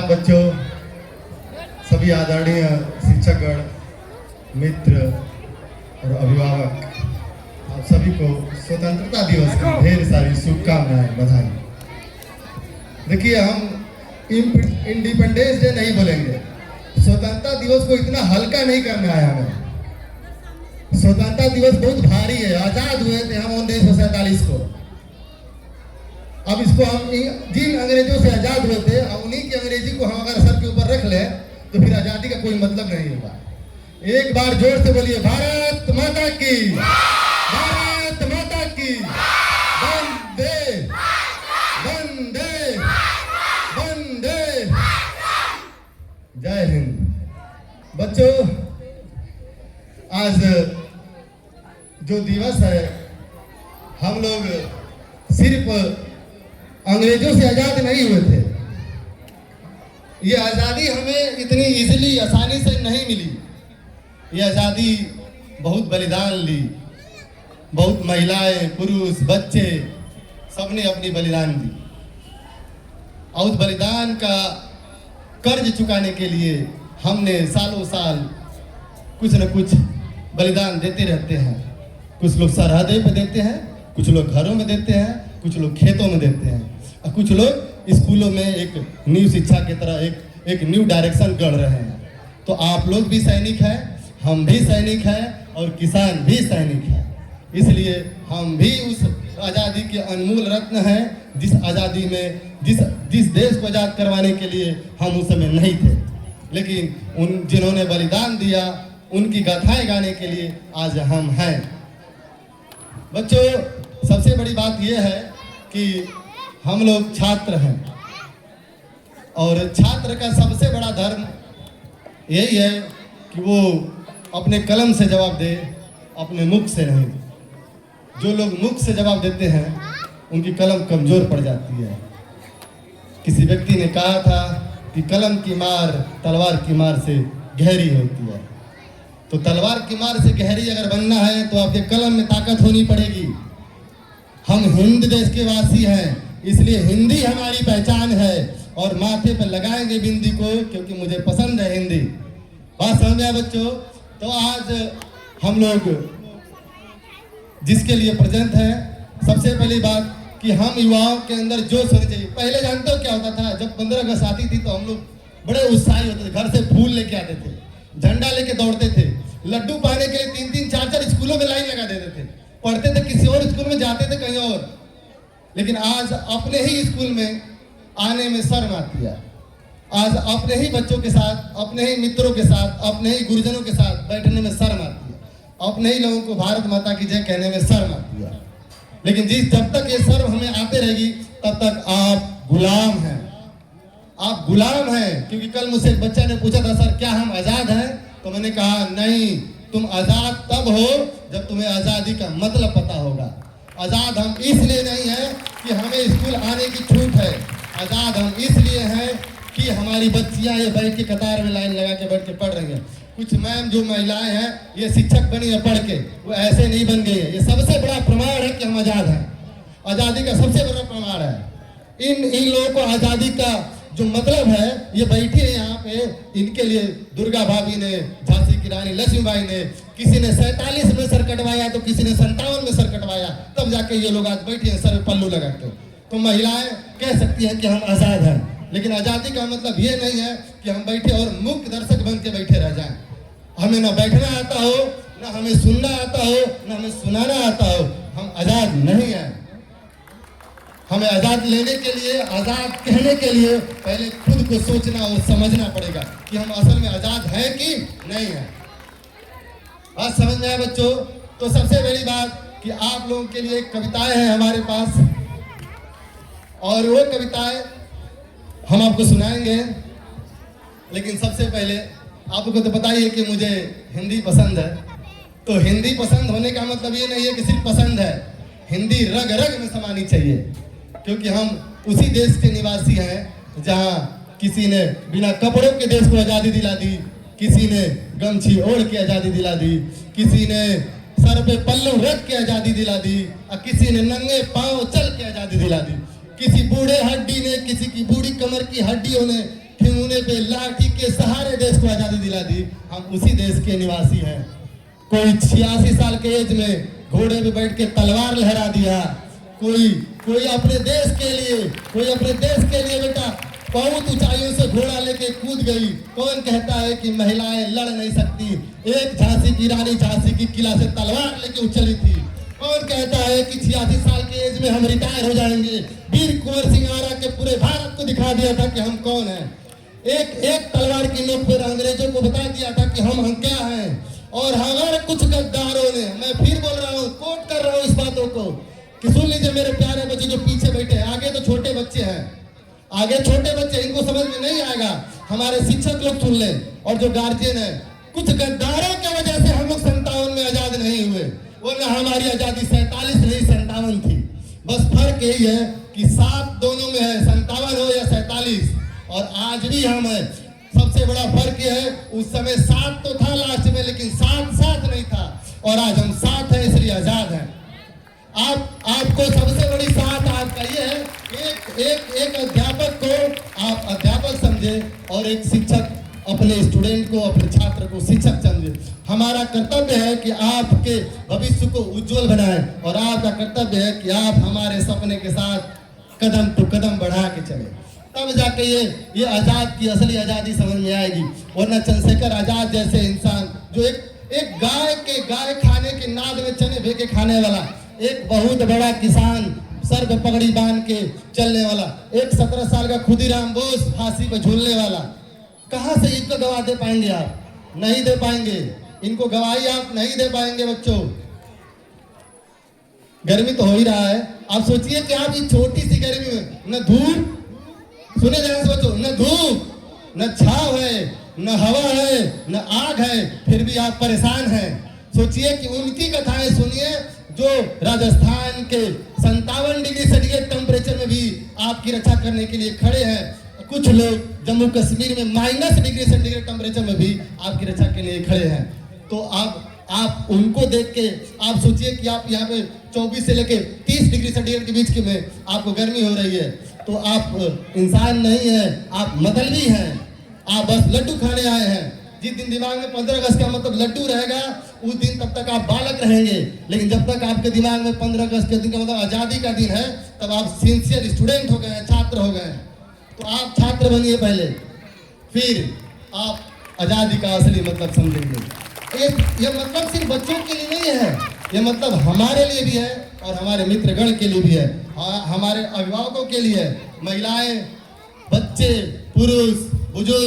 आदाब बच्चों, सभी आदरणीय शिक्षकगण, मित्र और अभिभावक, आप सभी को स्वतंत्रता दिवस की ढेर सारी शुभकामनाएं, बधाई। देखिए, हम इंडिपेंडेंस डे नहीं बोलेंगे, स्वतंत्रता दिवस को इतना हल्का नहीं करना है हमें। स्वतंत्रता दिवस बहुत भारी है। आजाद हुए थे हम 1947 को। अब इसको हम जिन अंग्रेजों से आजाद हुए थे, अब उन्हीं की अंग्रेजी को हम अगर सर के ऊपर रख लें तो फिर आजादी का कोई मतलब नहीं होगा। एक बार जोर से बोलिए, भारत माता की, भारत माता की, वंदे वंदे वंदे, जय हिंद। बच्चों, आज जो दिवस है, हम लोग सिर्फ अंग्रेजों से आजाद नहीं हुए थे। ये आज़ादी हमें इतनी इजीली, आसानी से नहीं मिली। ये आज़ादी बहुत बलिदान ली, बहुत महिलाएं, पुरुष, बच्चे सबने अपनी बलिदान दी। और उस बलिदान का कर्ज चुकाने के लिए हमने सालों साल कुछ न कुछ बलिदान देते रहते हैं। कुछ लोग सरहदें पे देते हैं, कुछ लोग घरों में देते हैं, कुछ लोग खेतों में देते हैं, और कुछ लोग स्कूलों में एक न्यू शिक्षा की तरह एक न्यू डायरेक्शन गढ़ रहे हैं। तो आप लोग भी सैनिक हैं, हम भी सैनिक हैं, और किसान भी सैनिक हैं। इसलिए हम भी उस आज़ादी के अनमोल रत्न हैं, जिस आज़ादी में जिस देश को आज़ाद करवाने के लिए हम उस समय नहीं थे, लेकिन उन जिन्होंने बलिदान दिया उनकी गाथाएं गाने के लिए आज हम हैं। बच्चों, सबसे बड़ी बात यह है कि हम लोग छात्र हैं, और छात्र का सबसे बड़ा धर्म यही है कि वो अपने कलम से जवाब दे, अपने मुख से नहीं। जो लोग मुख से जवाब देते हैं उनकी कलम कमज़ोर पड़ जाती है। किसी व्यक्ति ने कहा था कि कलम की मार तलवार की मार से गहरी होती है। तो तलवार की मार से गहरी अगर बनना है तो आपके कलम में ताकत होनी पड़ेगी। हम हिंद देश के वासी हैं, इसलिए हिंदी हमारी पहचान है, और माथे पर लगाएंगे बिंदी को, क्योंकि मुझे पसंद है हिंदी। बात समझ में आया बच्चों? तो आज हम लोग जिसके लिए प्रेजेंट है, सबसे पहली बात कि हम युवाओं के अंदर जोश होनी चाहिए। पहले जानते हो क्या होता था? जब 15 अगस्त आती थी तो हम लोग बड़े उत्साही होते थे, घर से फूल लेके आते थे, झंडा लेके दौड़ते थे, लड्डू पाने के लिए 3-3, 4-4 स्कूलों में लाइन लगा देते थे, पढ़ते थे किसी और स्कूल में, जाते थे कहीं और। लेकिन आज अपने ही स्कूल में आने में शर्म आती है। आज अपने ही बच्चों के साथ, अपने ही मित्रों के साथ, अपने ही गुरुजनों के साथ बैठने में शर्म आती है। अपने ही लोगों को भारत माता की जय कहने में शर्म आती है। लेकिन जब तक ये शर्म हमें आते रहेगी, तब तक आप गुलाम हैं। आप गुलाम हैं। क्योंकि कल मुझसे एक बच्चा ने पूछा था, सर क्या हम आज़ाद हैं? तो मैंने कहा नहीं, तुम आज़ाद तब हो जब तुम्हें आज़ादी का मतलब पता होगा। आज़ाद हम इसलिए नहीं है कि हमें स्कूल आने की छूट है। आज़ाद हम इसलिए हैं कि हमारी बच्चियां ये बैठ के कतार में लाइन लगा के बैठ के पढ़ रही हैं। कुछ मैम जो महिलाएं हैं, ये शिक्षक बनी है पढ़ के, वो ऐसे नहीं बन गई है। ये सबसे बड़ा प्रमाण है कि हम आज़ाद हैं। आज़ादी का सबसे बड़ा प्रमाण है। इन लोगों को आज़ादी का जो मतलब है, ये बैठी है यहाँ पे, इनके लिए दुर्गा भाभी ने, झांसी की रानी लक्ष्मीबाई ने, किसी ने 47 में सर कटवाया तो किसी ने 57 में सर कटवाया, तब जाके ये लोग आज बैठे हैं सर में पल्लू लगा के। तो महिलाएं कह सकती हैं कि हम आज़ाद हैं, लेकिन आज़ादी का मतलब ये नहीं है कि हम बैठे और मूक दर्शक बन के बैठे रह जाएं। हमें ना बैठना आता हो, ना हमें सुनना आता हो, ना हमें सुनाना आता हो। हम आज़ाद नहीं हैं। हमें आज़ाद लेने के लिए, आज़ाद कहने के लिए पहले खुद को सोचना और समझना पड़ेगा कि हम असल में आज़ाद हैं कि नहीं हैं। आज समझ में आया बच्चों? तो सबसे बड़ी बात कि आप लोगों के लिए कविताएं हैं हमारे पास, और वो कविताएं हम आपको सुनाएंगे। लेकिन सबसे पहले आपको तो पता ही है कि मुझे हिंदी पसंद है। तो हिंदी पसंद होने का मतलब ये नहीं है कि सिर्फ पसंद है, हिंदी रग रग में समानी चाहिए। क्योंकि हम उसी देश के निवासी हैं जहाँ किसी ने बिना कपड़ों के देश को आज़ादी दिला दी, किसी ने गमछी ओढ़ के आज़ादी दिला दी, किसी ने सर पे पल्लू रख के आज़ादी दिला दी, और किसी ने नंगे पांव चल के आज़ादी दिला दी। किसी बूढ़े हड्डी ने, किसी की बूढ़ी कमर की हड्डियों ने छूने पे लाठी के सहारे देश को आजादी दिला दी, हम उसी देश के निवासी हैं। कोई 86 साल के एज में घोड़े पे बैठ के तलवार लहरा दिया, कोई अपने देश के लिए बेटा बहुत ऊंचाइयों से घोड़ा लेके कूद गई। कौन कहता है कि महिलाएं लड़ नहीं सकती? एक झांसी की रानी झांसी की किला से तलवार लेके उछली थी। कौन कहता है कि 86 साल के एज में हम रिटायर हो जाएंगे? वीर कुंवर सिंह आरा के पूरे भारत को दिखा दिया था कि हम कौन हैं। एक तलवार की नोक पर अंग्रेजों को बता दिया था कि हम क्या हैं। और हमारे कुछ गद्दारों ने, मैं फिर बोल रहा हूँ, कोट कर रहा हूँ इस बातों को कि सुन लीजिए मेरे प्यारे बच्चे जो पीछे बैठे हैं। आगे तो छोटे बच्चे हैं, इनको समझ में नहीं आएगा। हमारे शिक्षक लोग सुन ले और जो गार्जियन है, कुछ गद्दारों की वजह से हम लोग 57 में आजाद नहीं हुए, वरना हमारी आजादी 47 नहीं 57 थी। बस फर्क यही है कि 7 दोनों में है, 57 हो या 47। और आज भी हम है। सबसे बड़ा फर्क यह है, उस समय 7 तो था लास्ट में, लेकिन 7 नहीं था। और आज हम 7 हैं, इसलिए आजाद हैं। आपको सबसे बड़ी साथ आपका ये है, एक अध्यापक को आप अध्यापक समझे और एक शिक्षक अपने स्टूडेंट को, अपने छात्र को शिक्षक समझे। हमारा कर्तव्य है कि आपके भविष्य को उज्जवल बनाएं और आपका कर्तव्य है कि आप हमारे सपने के साथ कदम तो कदम बढ़ा के चले, तब जाके ये आजाद की असली आजादी समझ में आएगी। वरना चंद्रशेखर आजाद जैसे इंसान जो एक गाय खाने के नाद में चने भेके खाने वाला, एक बहुत बड़ा किसान सर पे पगड़ी बांध के चलने वाला, एक 17 साल का खुदीराम बोस फांसी पे झूलने वाला, कहां से इनको गवाह दे पाएंगे आप? नहीं दे पाएंगे। इनको गवाही आप नहीं दे पाएंगे। बच्चों, गर्मी तो हो ही रहा है। आप सोचिए कि आप इस छोटी सी गर्मी में न धूप, सुने ध्यान से बच्चों, न धूप, न छाव है, न हवा है, न आग है, फिर भी आप परेशान हैं। सोचिए कि उनकी कथाएं सुनिए जो राजस्थान के 57 डिग्री सेंटीग्रेड टेम्परेचर में भी आपकी रक्षा करने के लिए खड़े हैं। कुछ लोग जम्मू कश्मीर में -, डिग्री सेंटीग्रेड टेम्परेचर में भी आपकी रक्षा के लिए खड़े हैं। तो आप उनको देख के आप सोचिए कि आप यहाँ पे 24 से लेके 30 डिग्री सेंटीग्रेड के बीच के में आपको गर्मी हो रही है, तो आप इंसान नहीं है, आप मतलबी हैं। आप बस लड्डू खाने आए हैं। जिस दिन दिमाग में 15 अगस्त का मतलब लड्डू रहेगा, उस दिन तब तक आप बालक रहेंगे। लेकिन जब तक आपके दिमाग में 15 अगस्त के दिन का मतलब आजादी का दिन है, तब आप सिंसियर स्टूडेंट हो गए, छात्र हो गए। तो आप छात्र बनिए पहले, फिर आप आजादी का असली मतलब समझेंगे। ये मतलब सिर्फ बच्चों के लिए नहीं है, ये मतलब हमारे लिए भी है और हमारे मित्रगण के लिए भी है, हमारे अभिभावकों के लिए है। महिलाएं, बच्चे, पुरुष, बुजुर्ग